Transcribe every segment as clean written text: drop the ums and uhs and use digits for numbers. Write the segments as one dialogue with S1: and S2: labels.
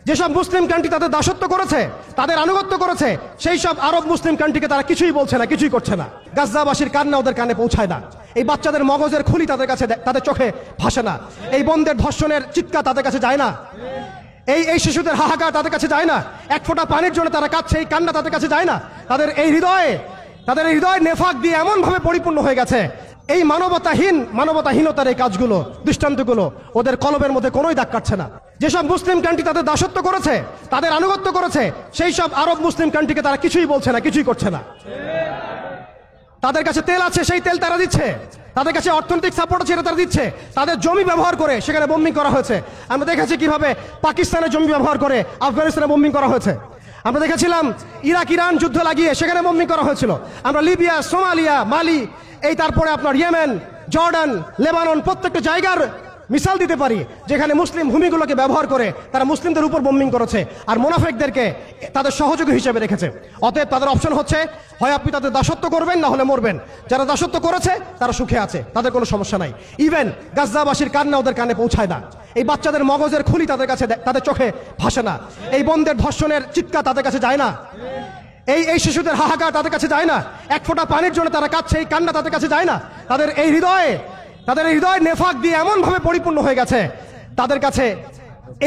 S1: যেসব মুসলিম কান্ট্রি তাদের দাসত্ব করেছে, তাদের আনুগত্য করেছে, সেই সব আরব মুসলিম কান্ট্রিকে তারা কিছুই বলছে না, কিছুই করছে না। গাজ্জাবাসীর কান্না ওদের কানে পৌঁছায় না। এই বাচ্চাদের মগজের খুলি তাদের কাছে, তাদের চোখে ভাসে না। এই বোনদের ধর্ষণের চিৎকার তাদের কাছে যায় না। এই শিশুদের হাহাকার তাদের কাছে যায় না। এক ফোঁটা পানির জন্য তারা কাঁদছে, এই কান্না তাদের কাছে যায় না। তাদের হৃদয় নেফাক দিয়ে এমন ভাবে পরিপূর্ণ হয়ে গেছে। এই মানবতাহীনতার এই কাজগুলো, দৃষ্টান্তগুলো ওদের কলবের মধ্যে কোনোই দাগ কাটছে না। যেসব মুসলিম কান্ট্রি তাদের দাসত্ব করেছে, তাদের আনুগত্য করেছে, সেই সব আরব মুসলিম কান্ট্রিকে তারা কিছুই বলছে না, কিছুই করছে না। তাদের কাছে তেল আছে, সেই তেল তারা দিচ্ছে। তাদের কাছে অর্থনৈতিক সাপোর্ট আছে, এটা তারা দিচ্ছে। তাদের জমি ব্যবহার করে সেখানে বোম্বিং করা হয়েছে। আমরা দেখেছি কিভাবে পাকিস্তানের জমি ব্যবহার করে আফগানিস্তানে বোম্বিং করা হয়েছে। আমরা দেখেছিলাম ইরাক ইরান যুদ্ধ লাগিয়ে সেখানে বোম্বিং করা হয়েছিল। আমরা লিবিয়া, সোমালিয়া, মালি, এই তারপরে আপনার ইয়েমেন, জর্ডান, লেবানন, প্রত্যেকটা জায়গার মিসাল দিতে পারি যেখানে মুসলিম ভূমিগুলোকে ব্যবহার করে তারা মুসলিমদের উপর বোম্বিং করেছে আর মুনাফিকদেরকে তাদের সহযোগী হিসেবে রেখেছে। অতএব তাদের অপশন হচ্ছে, হয় আপনি তাদের দাসত্ব করবেন, না হলে মরবেন। যারা দাসত্ব করেছে তারা সুখে আছে, তাদের কোনো সমস্যা নাই। ইভেন গাজ্জাবাসীর কান্না ওদের কানে পৌঁছায় না। এই বাচ্চাদের মগজের খুলি তাদের কাছে, তাদের চোখে ভাসে না। এই বোনদের ধর্ষণের চিৎকার তাদের কাছে যায় না। এই শিশুদের হাহাকার তাদের কাছে যায় না। এক ফোঁটা পানির জন্য তারা কাঁদছে, এই কান্না তাদের কাছে যায় না। তাদের হৃদয় নেফাক দিয়ে এমন ভাবে পরিপূর্ণ হয়ে গেছে। তাদের কাছে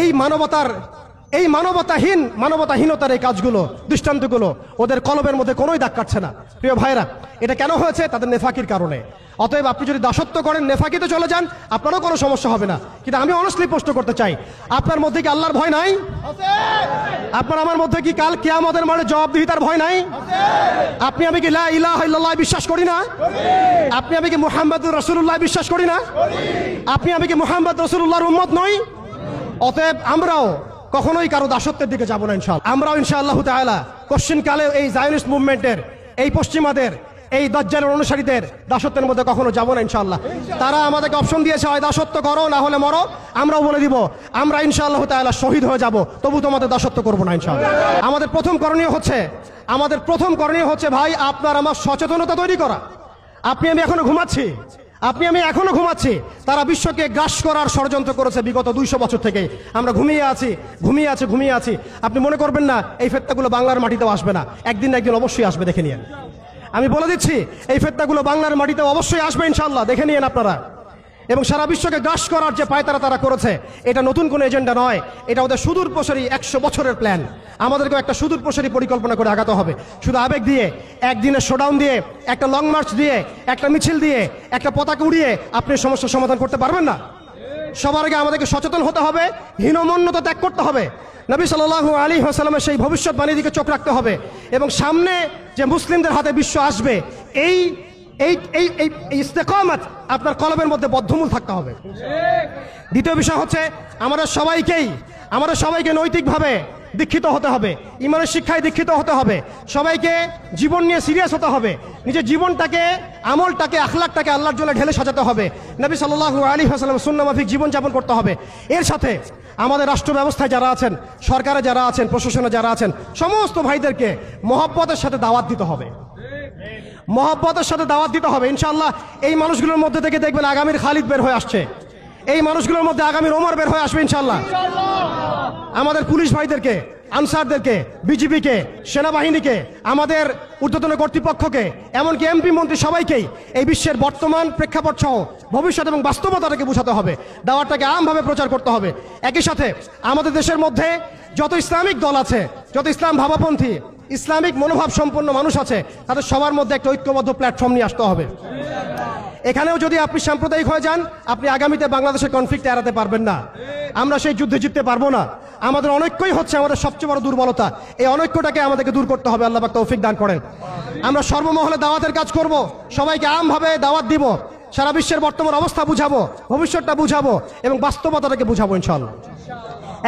S1: এই মানবতাহীনতার এই কাজগুলো, দৃষ্টান্তগুলো ওদের কলবের মধ্যে কোনোই দাগ কাটছে না। প্রিয় ভাইরা, এটা কেন হয়েছে? তাদের নেফাকির কারণে। অতএব আপনি যদি দাসত্ব করেন, নেফাকিতে চলে যান, আপনারও কোনো সমস্যা হবে না। কিন্তু আমি অনেস্টলি প্রশ্ন করতে চাই, আপনার মধ্যে কি আল্লাহর ভয় নাই? আপনার আমার মধ্যে কি কাল কিয়ামতের মাঠে জবাবদিহিতার ভয় নাই? আপনি আমি কি লা ইলাহা ইল্লাল্লাহ বিশ্বাস করি না? আপনি আমি কি মুহাম্মদুর রাসূলুল্লাহ বিশ্বাস করি না? আপনি আমি কি মুহাম্মদ রাসূলুল্লাহর উম্মত নই? অতএব আমরাও কখনোই কারো দাসত্বের দিকে যাব না ইনশাআল্লাহ। আমরাও ইনশাআল্লাহ তাআলা কোশ্চিন কালে এই জায়নিস্ট মুভমেন্টের, এই পশ্চিমাদের, এই দাজ্জালের অনুসারীদের দাসত্বের মধ্যে কখনো যাব না ইনশাআল্লাহ। তারা আমাদেরকে অপশন দিয়েছে, হয় দাসত্ব করো, না হলে মরো। আমরাও বলে দিব, আমরা ইনশাআল্লাহ তাআলা শহীদ হয়ে যাব, তবু তোমাদের দাসত্ব করবো না ইনশাআল্লাহ। আমাদের প্রথম করণীয় হচ্ছে ভাই, আপনার আমার সচেতনতা তৈরি করা। আপনি আমি এখনো ঘুমাচ্ছি। তারা বিশ্বকে গ্রাস করার ষড়যন্ত্র করেছে বিগত 200 বছর থেকে। আমরা ঘুমিয়ে আছি। আপনি মনে করবেন না এই ফেতনাগুলো বাংলার মাটিতেও আসবে না। একদিন অবশ্যই আসবে, দেখে নিয়েন। আমি বলে দিচ্ছি, এই ফেতনাগুলো বাংলার মাটিতেও অবশ্যই আসবে ইনশাআল্লাহ, দেখে নিয়েন আপনারা। এবং সারা বিশ্বকে গ্রাস করার যে পায়তারা তারা করেছে, এটা নতুন কোনো এজেন্ডা নয়, এটা ওদের সুদূর প্রসারী 100 বছরের প্ল্যান। আমাদেরকেও একটা সুদূর প্রসারী পরিকল্পনা করে আগাতে হবে। শুধু আবেগ দিয়ে, একদিনের শোডাউন দিয়ে, একটা লং মার্চ দিয়ে, একটা মিছিল দিয়ে, একটা পতাকা উড়িয়ে আপনি সমস্যার সমাধান করতে পারবেন না। সবার আগে আমাদেরকে সচেতন হতে হবে, হীনমন্যতা ত্যাগ করতে হবে, নবী সাল্লাল্লাহু আলাইহি ওয়াসাল্লামের সেই ভবিষ্যৎবাণীর দিকে চোখ রাখতে হবে, এবং সামনে যে মুসলিমদের হাতে বিশ্ব আসবে, এই ইস্তেকামত আপনার কলবের মধ্যে বদ্ধমূল থাকতে হবে। দ্বিতীয় বিষয় হচ্ছে, আমাদের সবাইকে নৈতিকভাবে দীক্ষিত হতে হবে, ইমানের শিক্ষায় দীক্ষিত হতে হবে, সবাইকে জীবন নিয়ে সিরিয়াস হতে হবে, নিজের জীবনটাকে, আমলটাকে, আখলাকটাকে আল্লাহর জন্য ঢেলে সাজাতে হবে, নবী সাল্লাল্লাহু আলাইহি ওয়াসাল্লামের সুন্নাহ মাফিক জীবনযাপন করতে হবে। এর সাথে আমাদের রাষ্ট্র ব্যবস্থায় যারা আছেন, সরকারে যারা আছেন, প্রশাসনে যারা আছেন, সমস্ত ভাইদেরকে মহব্বতের সাথে দাওয়াত দিতে হবে। ইনশাআল্লাহ এই মানুষগুলোর মধ্যে থেকে দেখবেন আগামীর খালিদ বের হয়ে আসছে, এই মানুষগুলোর মধ্যে আগামীর ওমর বের হয়ে আসবে ইনশাআল্লাহ। আমাদের পুলিশ ভাইদেরকে, আনসারদেরকে, বিজিবিকে, সেনাবাহিনীকে, আমাদের ঊর্ধ্বতন কর্তৃপক্ষকে, এমনকি এমপি মন্ত্রী সবাইকেই এই বিশ্বের বর্তমান প্রেক্ষাপট সহ ভবিষ্যৎ এবং বাস্তবতাটাকে বোঝাতে হবে, দাওয়াতটাকে আমভাবে প্রচার করতে হবে। একই সাথে আমাদের দেশের মধ্যে যত ইসলামিক দল আছে, যত ইসলাম ভাবাপন্থী, ইসলামিক মনোভাব সম্পন্ন মানুষ আছে, তাদের সবার মধ্যে একটা ঐক্যবদ্ধ প্ল্যাটফর্ম নিয়ে আসতে হবে। এখানেও যদি আপনি সাম্প্রদায়িক হয়ে যান, আপনি আগামীতে বাংলাদেশের কনফ্লিক্ট এড়াতে পারবেন না, আমরা সেই যুদ্ধে জিততে পারবো না। আমাদের অনৈক্যই হচ্ছে আমাদের সবচেয়ে বড় দুর্বলতা। এই অনৈক্যটাকে আমাদেরকে দূর করতে হবে। আল্লাহ পাক তৌফিক দান করেন। আমরা সর্বমহলে দাওয়াতের কাজ করব, সবাইকে আমভাবে দাওয়াত দিব, সারা বিশ্বের বর্তমান অবস্থা বুঝাবো, ভবিষ্যৎটা বুঝাবো এবং বাস্তবতাটাকে বুঝাবো ইনশাআল্লাহ।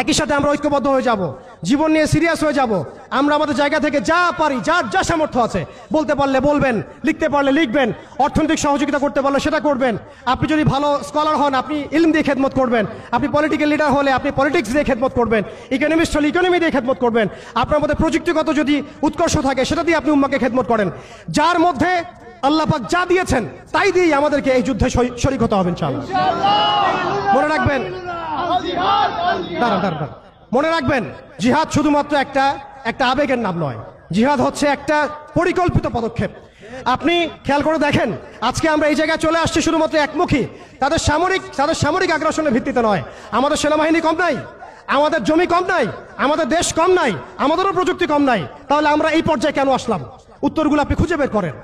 S1: একই সাথে আমরা ঐক্যবদ্ধ হয়ে যাব, জীবন নিয়ে সিরিয়াস হয়ে যাব। আমরা আমাদের জায়গা থেকে যা পারি, যার যা সামর্থ্য আছে, বলতে পারলে বলবেন, লিখতে পারলে লিখবেন, অর্থনৈতিক সহযোগিতা করতে পারলে সেটা করবেন। আপনি যদি ভালো স্কলার হন, আপনি ইলম দিয়ে খেদমত করবেন। আপনি পলিটিক্যাল লিডার হলে আপনি পলিটিক্স দিয়ে খেদমত করবেন। ইকোনমিস্ট হলে ইকোনমি দিয়ে খেদমত করবেন। আপনার মধ্যে প্রযুক্তিগত যদি উৎকর্ষ থাকে, সেটা দিয়ে আপনি উম্মাকে খেদমত করেন। যার মধ্যে আল্লাহ পাক যা দিয়েছেন তাই দিয়েই আমাদেরকে এই যুদ্ধে শরীক হতে হবে ইনশাআল্লাহ। মনে রাখবেন, দাঁড়ান, মনে রাখবেন, জিহাদ শুধুমাত্র একটা আবেগের নাম নয়, জিহাদ হচ্ছে একটা পরিকল্পিত পদক্ষেপ। আপনি খেয়াল করে দেখেন, আজকে আমরা এই জায়গায় চলে আসছি শুধুমাত্র একমুখী, তাদের সামরিক আগ্রাসনের ভিত্তিতে নয়। আমাদের সেনাবাহিনী কম নাই, আমাদের জমি কম নাই, আমাদের দেশ কম নাই, আমাদেরও প্রযুক্তি কম নাই। তাহলে আমরা এই পর্যায়ে কেন আসলাম? উত্তরগুলো আপনি খুঁজে বের করেন।